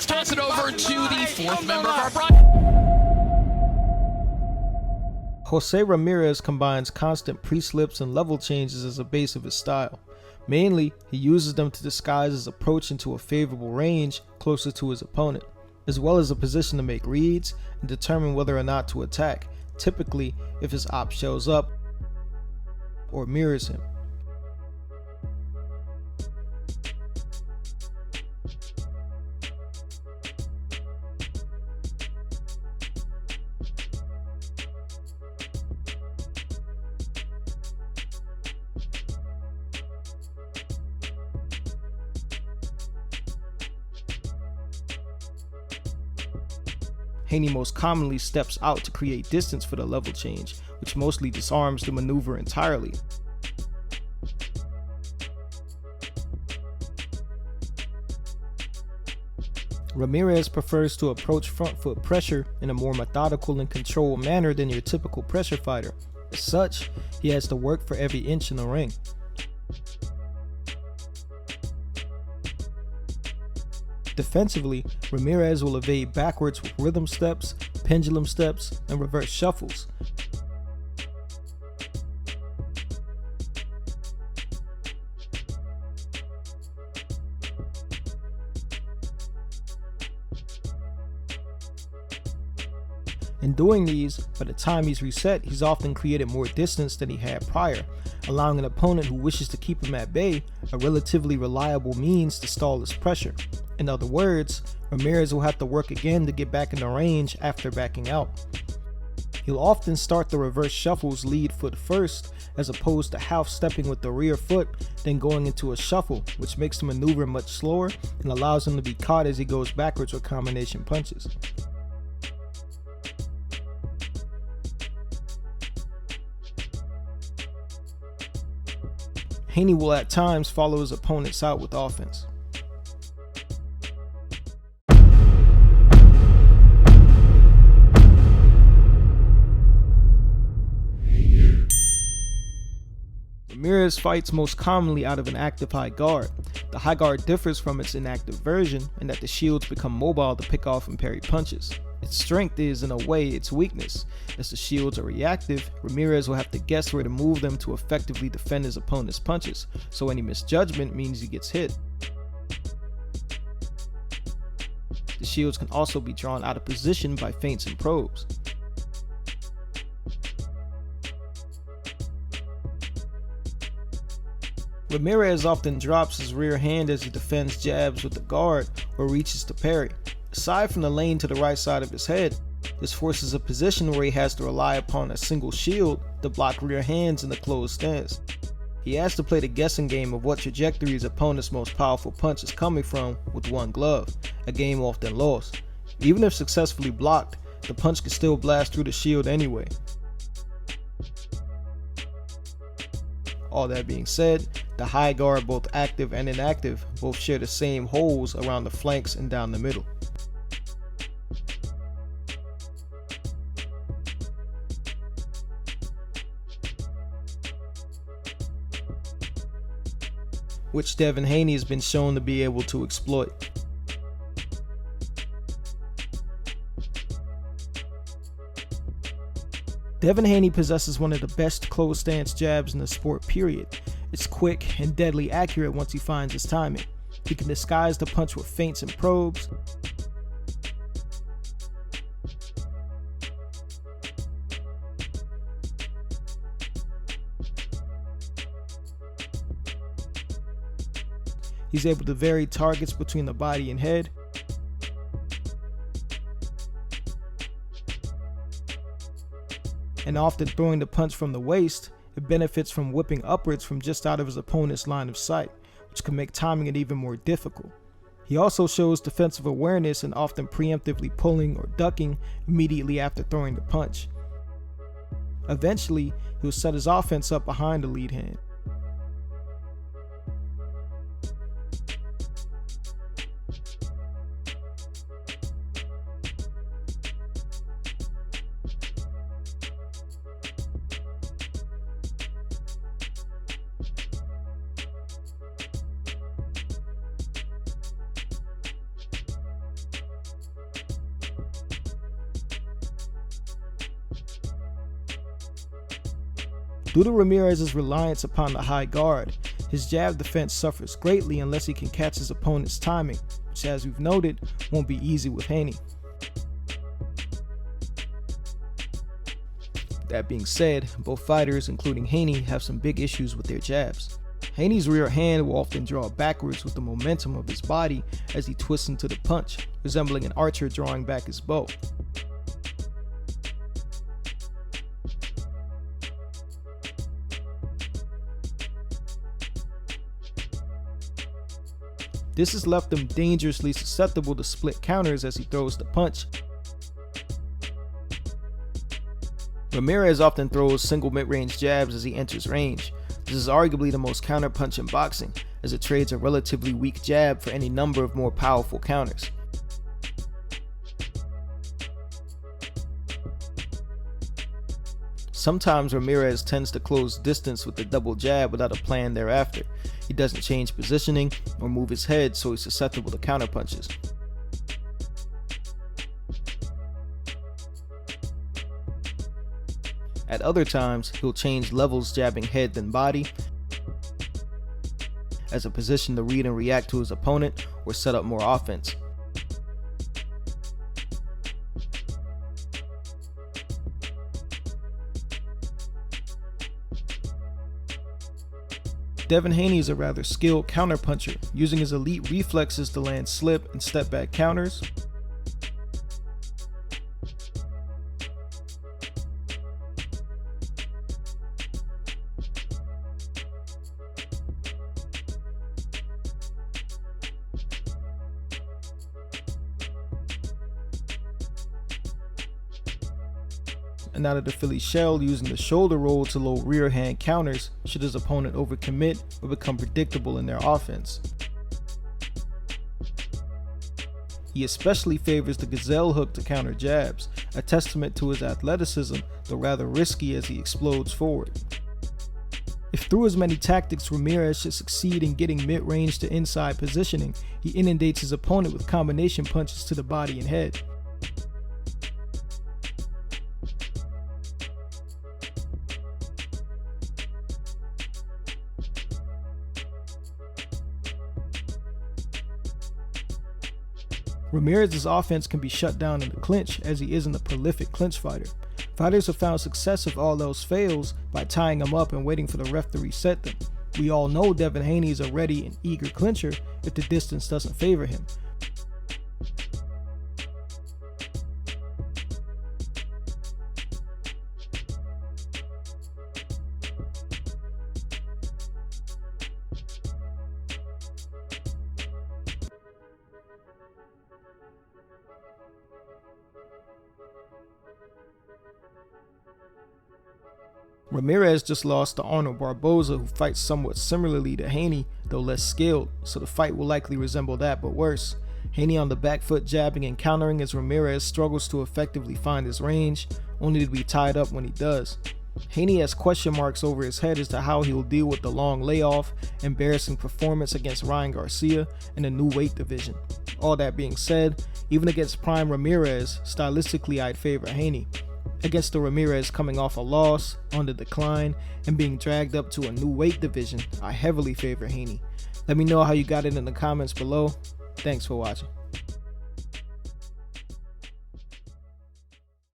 let's toss it over to the fourth member of our project. Jose Ramirez combines constant pre-slips and level changes as a base of his style. Mainly, he uses them to disguise his approach into a favorable range closer to his opponent, as well as a position to make reads and determine whether or not to attack, typically if his op shows up or mirrors him. Haney most commonly steps out to create distance for the level change, which mostly disarms the maneuver entirely. Ramirez prefers to approach front foot pressure in a more methodical and controlled manner than your typical pressure fighter. As such, he has to work for every inch in the ring. Defensively, Ramirez will evade backwards with rhythm steps, pendulum steps, and reverse shuffles. In doing these, by the time he's reset, he's often created more distance than he had prior, allowing an opponent who wishes to keep him at bay a relatively reliable means to stall his pressure. In other words, Ramirez will have to work again to get back in the range after backing out. He'll often start the reverse shuffles lead foot first, as opposed to half stepping with the rear foot, then going into a shuffle, which makes the maneuver much slower and allows him to be caught as he goes backwards with combination punches. Haney will at times follow his opponents out with offense. Ramirez fights most commonly out of an active high guard. The high guard differs from its inactive version in that the shields become mobile to pick off and parry punches. Its strength is, in a way, its weakness. As the shields are reactive, Ramirez will have to guess where to move them to effectively defend his opponent's punches, so any misjudgment means he gets hit. The shields can also be drawn out of position by feints and probes. Ramirez often drops his rear hand as he defends jabs with the guard or reaches to parry. Aside from the lane to the right side of his head, this forces a position where he has to rely upon a single shield to block rear hands in a closed stance. He has to play the guessing game of what trajectory his opponent's most powerful punch is coming from with one glove, a game often lost. Even if successfully blocked, the punch can still blast through the shield anyway. All that being said, the high guard, both active and inactive, both share the same holes around the flanks and down the middle. Which Devin Haney has been shown to be able to exploit. Devin Haney possesses one of the best closed stance jabs in the sport, period. It's quick and deadly accurate once he finds his timing. He can disguise the punch with feints and probes. He's able to vary targets between the body and head. And often throwing the punch from the waist, it benefits from whipping upwards from just out of his opponent's line of sight, which can make timing it even more difficult. He also shows defensive awareness and often preemptively pulling or ducking immediately after throwing the punch. Eventually, he'll set his offense up behind the lead hand. Due to Ramirez's reliance upon the high guard, his jab defense suffers greatly unless he can catch his opponent's timing, which, as we've noted, won't be easy with Haney. That being said, both fighters, including Haney, have some big issues with their jabs. Haney's rear hand will often draw backwards with the momentum of his body as he twists into the punch, resembling an archer drawing back his bow. This has left him dangerously susceptible to split counters as he throws the punch. Ramirez often throws single mid-range jabs as he enters range. This is arguably the most counterpunch in boxing, as it trades a relatively weak jab for any number of more powerful counters. Sometimes Ramirez tends to close distance with the double jab without a plan thereafter. He doesn't change positioning or move his head, so he's susceptible to counterpunches. At other times, he'll change levels, jabbing head then body, as a position to read and react to his opponent or set up more offense. Devin Haney is a rather skilled counterpuncher, using his elite reflexes to land slip and step back counters, and out of the Philly shell, using the shoulder roll to low rear hand counters should his opponent overcommit or become predictable in their offense. He especially favors the gazelle hook to counter jabs, a testament to his athleticism, though rather risky as he explodes forward. If through as many tactics Ramirez should succeed in getting mid-range to inside positioning, he inundates his opponent with combination punches to the body and head. Ramirez's offense can be shut down in the clinch, as he isn't a prolific clinch fighter. Fighters have found success if all else fails by tying him up and waiting for the ref to reset them. We all know Devin Haney is a ready and eager clincher if the distance doesn't favor him. Ramirez just lost to Arnold Barboza, who fights somewhat similarly to Haney, though less skilled, so the fight will likely resemble that, but worse. Haney on the back foot jabbing and countering as Ramirez struggles to effectively find his range, only to be tied up when he does. Haney has question marks over his head as to how he will deal with the long layoff, embarrassing performance against Ryan Garcia, and a new weight division. All that being said, even against prime Ramirez, stylistically I'd favor Haney. Against the Ramirez coming off a loss, on the decline, and being dragged up to a new weight division, I heavily favor Haney. Let me know how you got it in the comments below. Thanks for watching.